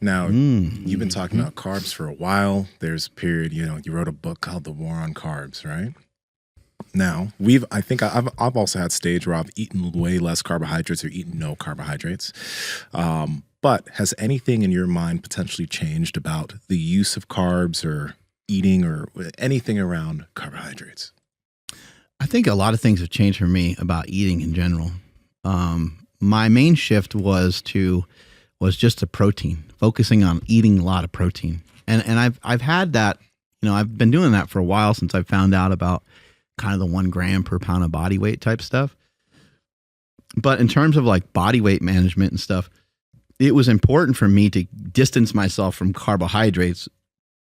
Now, you've been talking about carbs for a while. There's a period, you wrote a book called The War on Carbs, right? Now, I've also had stage where I've eaten way less carbohydrates or eaten no carbohydrates. But has anything in your mind potentially changed about the use of carbs or eating or anything around carbohydrates? I think a lot of things have changed for me about eating in general. My main shift was just to protein, focusing on eating a lot of protein. And I've had that, I've been doing that for a while since I found out about kind of the 1 gram per pound of body weight type stuff. But in terms of like body weight management and stuff, it was important for me to distance myself from carbohydrates,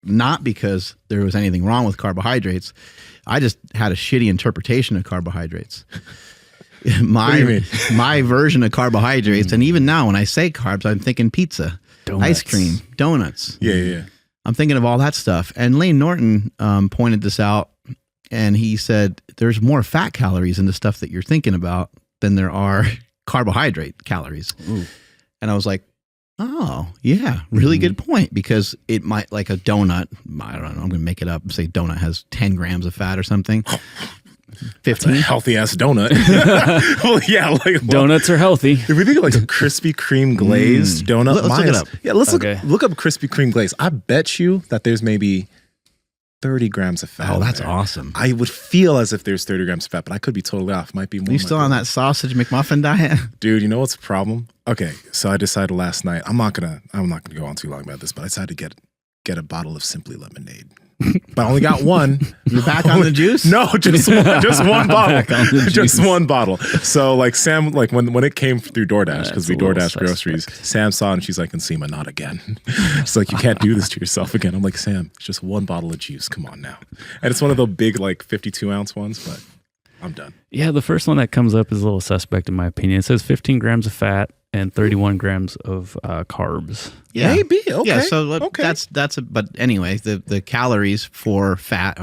not because there was anything wrong with carbohydrates. I just had a shitty interpretation of carbohydrates. My version of carbohydrates, and even now when I say carbs, I'm thinking pizza, ice cream, donuts. Yeah. I'm thinking of all that stuff. And Lane Norton pointed this out, and he said there's more fat calories in the stuff that you're thinking about than there are carbohydrate calories. Ooh. And I was like, oh, yeah, really good point, because it might, like a donut, I don't know, I'm going to make it up, say donut has 10 grams of fat or something. 15? Healthy ass donut. Well, yeah, Donuts are healthy. If we think of like a Krispy Kreme glazed donut, let's look it up. Yeah, let's look up Krispy Kreme glaze. I bet you that there's maybe 30 grams of fat. Oh, that's there. awesome. I would feel as if there's 30 grams of fat, but I could be totally off. Might be more. Are you still on that sausage McMuffin diet? Dude, you know what's the problem? Okay, so I decided last night, I'm not gonna go on too long about this, but I decided to get a bottle of Simply Lemonade. But I only got one. You're back on the juice? No, just one bottle. Just one bottle. So like Sam, like when it came through DoorDash, because we DoorDash groceries, Sam saw it and she's like, Nsima, not again. She's like, you can't do this to yourself again. I'm like, Sam, it's just one bottle of juice. Come on now. And it's one of the big like 52-ounce ones, but I'm done. Yeah, the first one that comes up is a little suspect in my opinion. It says 15 grams of fat and 31 grams of carbs. Yeah. Maybe. Okay. Yeah, so okay. but anyway, the calories for fat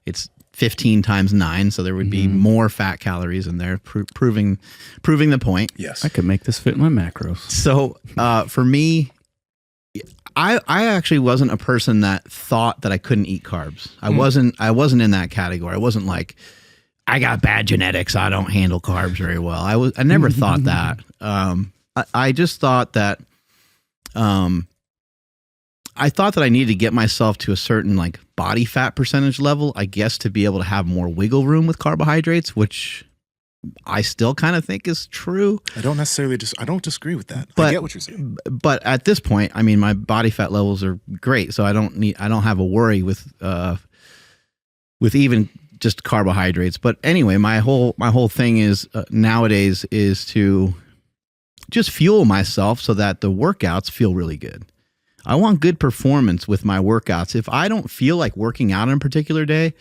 it's 15 times 9, so there would be more fat calories in there, proving the point. Yes. I could make this fit in my macros. So for me, I actually wasn't a person that thought that I couldn't eat carbs. I wasn't in that category. I wasn't like, I got bad genetics, I don't handle carbs very well. I never thought that. I just thought that I thought that I needed to get myself to a certain like body fat percentage level, I guess, to be able to have more wiggle room with carbohydrates, which I still kind of think is true. I don't disagree with that. But, I get what you're saying. But at this point, I mean, my body fat levels are great, so I don't have a worry with even just carbohydrates. But anyway, my whole thing is nowadays is to just fuel myself so that the workouts feel really good. I want good performance with my workouts. If I don't feel like working out on a particular day,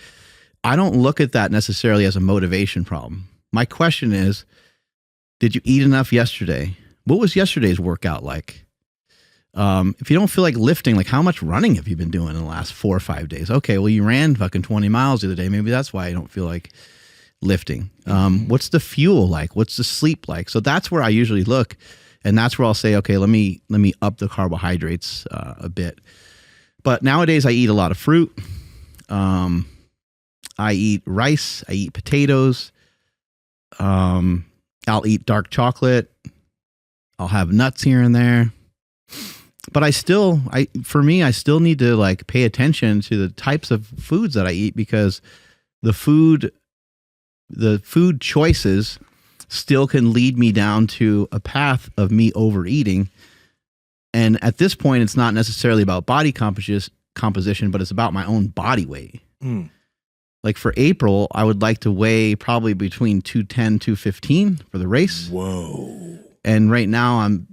I don't look at that necessarily as a motivation problem. My question is, did you eat enough yesterday? What was yesterday's workout like? If you don't feel like lifting, like how much running have you been doing in the last 4 or 5 days? Okay, well, you ran fucking 20 miles the other day. Maybe that's why you don't feel like lifting. What's the fuel like? What's the sleep like? So that's where I usually look, and that's where I'll say, okay, let me up the carbohydrates a bit. But nowadays I eat a lot of fruit. I eat rice. I eat potatoes. I'll eat dark chocolate. I'll have nuts here and there. But I still need to like pay attention to the types of foods that I eat, because the food choices still can lead me down to a path of me overeating. And at this point, it's not necessarily about body composition, but it's about my own body weight. Like for April, I would like to weigh probably between 210, 215 for the race. Whoa. And right now I'm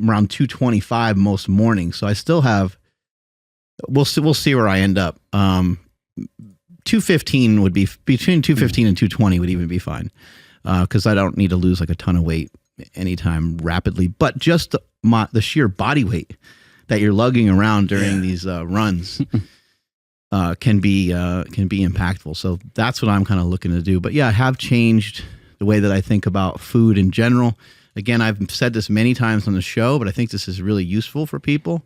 around 225 most mornings. So I still have, we'll see where I end up. 215 would be, between 215 and 220 would even be fine. Cause I don't need to lose like a ton of weight anytime rapidly, but just the sheer body weight that you're lugging around during these runs can be impactful. So that's what I'm kind of looking to do. But yeah, I have changed the way that I think about food in general. Again, I've said this many times on the show, but I think this is really useful for people.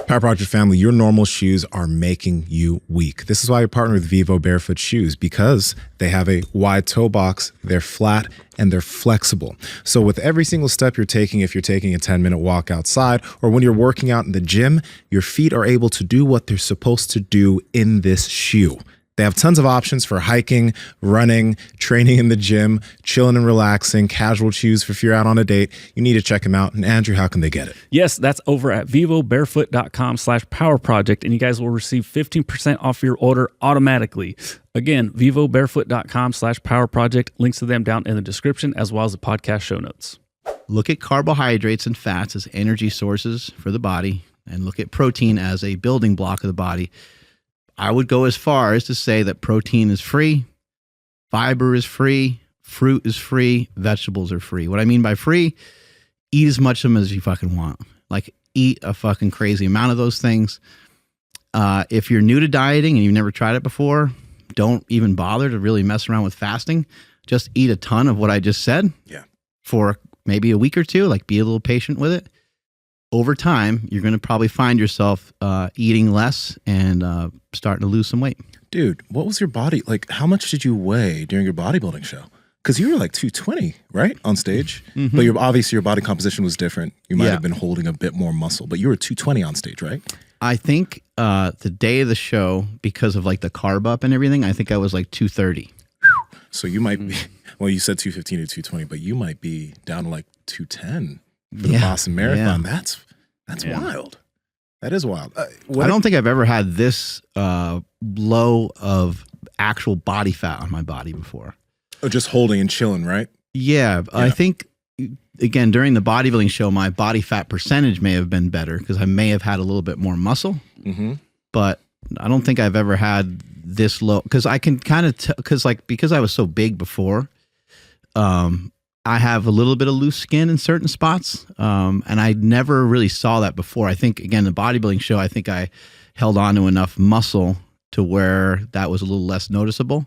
Power Project family, your normal shoes are making you weak. This is why you partner with Vivo Barefoot Shoes, because they have a wide toe box, they're flat, and they're flexible. So with every single step you're taking, if you're taking a 10-minute walk outside or when you're working out in the gym, your feet are able to do what they're supposed to do in this shoe. They have tons of options for hiking, running, training in the gym, chilling and relaxing, casual shoes for if you're out on a date. You need to check them out. And Andrew, how can they get it? Yes, that's over at vivobarefoot.com/powerproject, and you guys will receive 15% off your order automatically. Again, vivobarefoot.com/powerproject. Links to them down in the description as well as the podcast show notes. Look at carbohydrates and fats as energy sources for the body, and look at protein as a building block of the body. I would go as far as to say that protein is free, fiber is free, fruit is free, vegetables are free. What I mean by free, eat as much of them as you fucking want. Like, eat a fucking crazy amount of those things. If you're new to dieting and you've never tried it before, don't even bother to really mess around with fasting. Just eat a ton of what I just said for maybe a week or two. Like, be a little patient with it. Over time, you're going to probably find yourself eating less and starting to lose some weight. Dude, what was your body like? How much did you weigh during your bodybuilding show? Because you were like 220, right, on stage. But obviously your body composition was different. You might have been holding a bit more muscle, but you were 220 on stage, right? I think the day of the show, because of like the carb up and everything, I think I was like 230. So you might be, well, you said 215 to 220, but you might be down to like 210 for the Boston Marathon. That's wild. That is wild. I don't think I've ever had this low of actual body fat on my body before. Oh, just holding and chilling, right? Yeah. I think, again, during the bodybuilding show, my body fat percentage may have been better because I may have had a little bit more muscle. But I don't think I've ever had this low, because I can kind of because I was so big before, I have a little bit of loose skin in certain spots, and I never really saw that before. I think, again, the bodybuilding show, I think I held on to enough muscle to where that was a little less noticeable.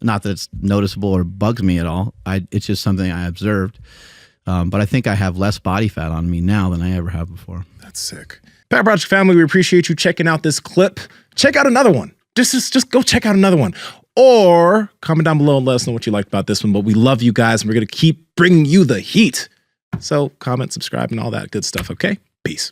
Not that it's noticeable or bugs me at all. It's just something I observed. But I think I have less body fat on me now than I ever have before. That's sick. Power Project family, we appreciate you checking out this clip. Check out another one. Just go check out another one. Or comment down below and let us know what you liked about this one. But we love you guys, and we're going to keep bringing you the heat. So comment, subscribe, and all that good stuff, okay? Peace.